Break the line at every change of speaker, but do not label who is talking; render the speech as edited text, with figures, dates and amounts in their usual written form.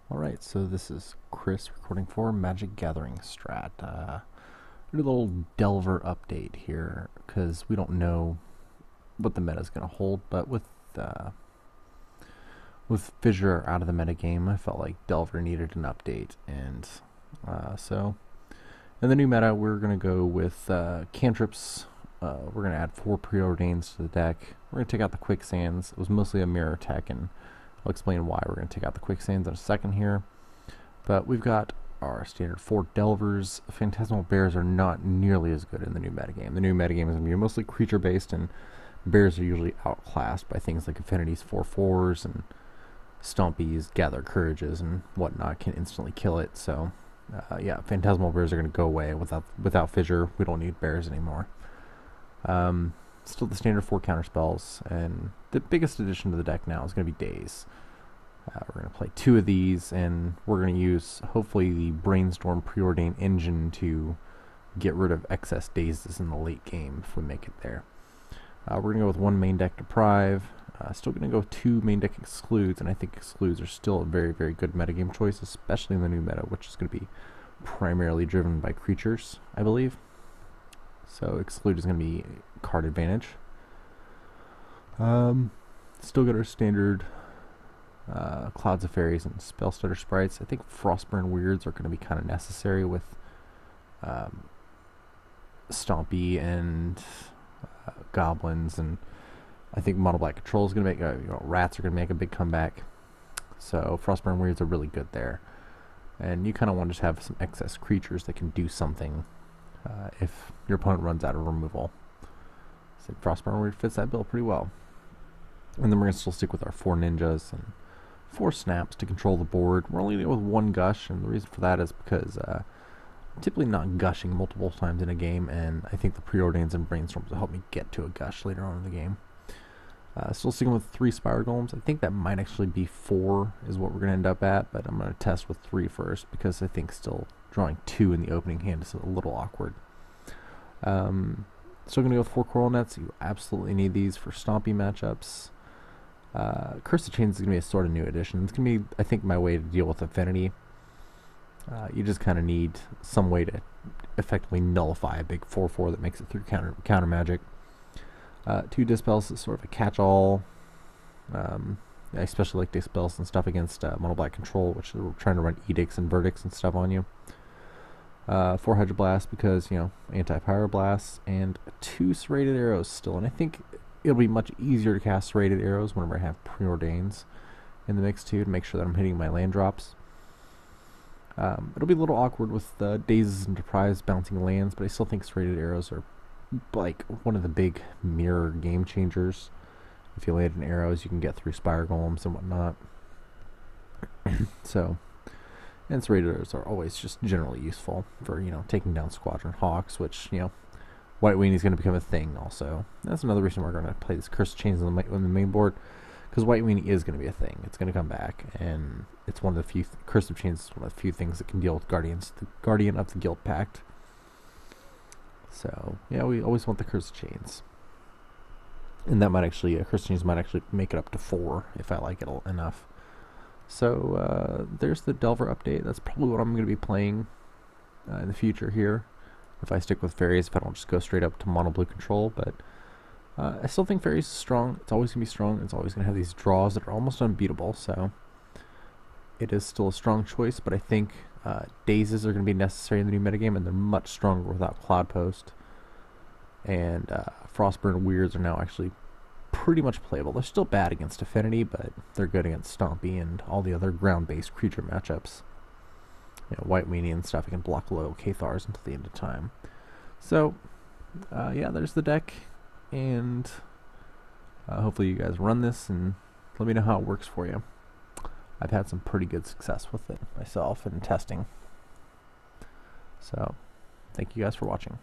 Alright, so this is Chris recording for MagicGatheringStrat. A little Delver update here, because we don't know what the meta is going to hold, but with Fissure out of the metagame, I felt like Delver needed an update, and so in the new meta, we're going to go with cantrips. We're going to add 4 preordains to the deck. We're going to take out the quicksands. It was mostly a mirror tech, and I'll explain why we're going to take out the quicksands in a second here. But we've got our standard 4 Delvers. Phantasmal Bears are not nearly as good in the new metagame. The new metagame is going to be mostly creature-based, and bears are usually outclassed by things like Affinity's 4/4s and Stompy's Gather Courages and whatnot can instantly kill it. So, yeah, Phantasmal Bears are going to go away. Without Fissure, we don't need bears anymore. Still the standard 4 counterspells, and the biggest addition to the deck now is going to be Daze. We're going to play 2 of these, and we're going to use, hopefully, the Brainstorm Preordain engine to get rid of excess Dazes in the late game if we make it there. We're going to go with 1 main deck Deprive. Still going to go with 2 main deck Excludes, and I think Excludes are still a very, very good metagame choice, especially in the new meta, which is going to be primarily driven by creatures, I believe. So Exclude is going to be card advantage. Still got our standard Clouds of Fairies and Spellstutter Sprites. I think Frostburn Weirds are going to be kind of necessary with Stompy and Goblins, and I think Mono Black Control is going to make Rats are going to make a big comeback. So Frostburn Weirds are really good there, and you kind of want to just have some excess creatures that can do something if your opponent runs out of removal. So Frostburn Weird fits that bill pretty well. And then we're going to still stick with our 4 ninjas and 4 snaps to control the board. We're only going with 1 gush, and the reason for that is because I'm typically not gushing multiple times in a game, and I think the preordains and brainstorms will help me get to a gush later on in the game. Still sticking with 3 Spire Golems. I think that might actually be 4 is what we're going to end up at, but I'm going to test with 3 first, because I think still drawing 2 in the opening hand is a little awkward. Still going to go with 4 Coral Nets. You absolutely need these for Stompy matchups. Curse of Chains is going to be a sort of new addition. It's going to be, I think, my way to deal with Affinity. You just kind of need some way to effectively nullify a big 4/4 that makes it through counter magic. 2 Dispels is sort of a catch-all. I especially like Dispels and stuff against Mono Black Control, which we're trying to run Edicts and Verdicts and stuff on you. 4 Hydroblast because, anti-Pyro Blasts, and 2 Serrated Arrows still. And I think it'll be much easier to cast Serrated Arrows whenever I have Preordains in the mix too, to make sure that I'm hitting my land drops. It'll be a little awkward with the Dazes and Deprives bouncing lands, but I still think Serrated Arrows are like one of the big mirror game changers. If you land in arrows, you can get through Spire Golems and whatnot. So, and Serrated Arrows are always just generally useful for, taking down Squadron Hawks, which, White Weenie is going to become a thing also. That's another reason we're going to play this Curse of Chains on the main board, because White Weenie is going to be a thing. It's going to come back, and it's one of the few Curse of Chains is one of the few things that can deal with the Guardian of the Guild Pact. So yeah, we always want the Curse of Chains, and that might actually Curse of Chains might actually make it up to 4 if I like it enough. So there's the Delver update. That's probably what I'm going to be playing in the future here, if I stick with Fairies, if I don't just go straight up to Mono Blue Control. But I still think Fairies is strong. It's always going to be strong. It's always going to have these draws that are almost unbeatable, so it is still a strong choice. But I think Dazes are going to be necessary in the new metagame, and they're much stronger without Cloud Post. And Frostburn Weirds are now actually pretty much playable. They're still bad against Affinity, but they're good against Stompy and all the other ground-based creature matchups. White Weenie and stuff, you can block loyal Cathars until the end of time. So, yeah, there's the deck, and hopefully you guys run this and let me know how it works for you. I've had some pretty good success with it myself in testing. So, thank you guys for watching.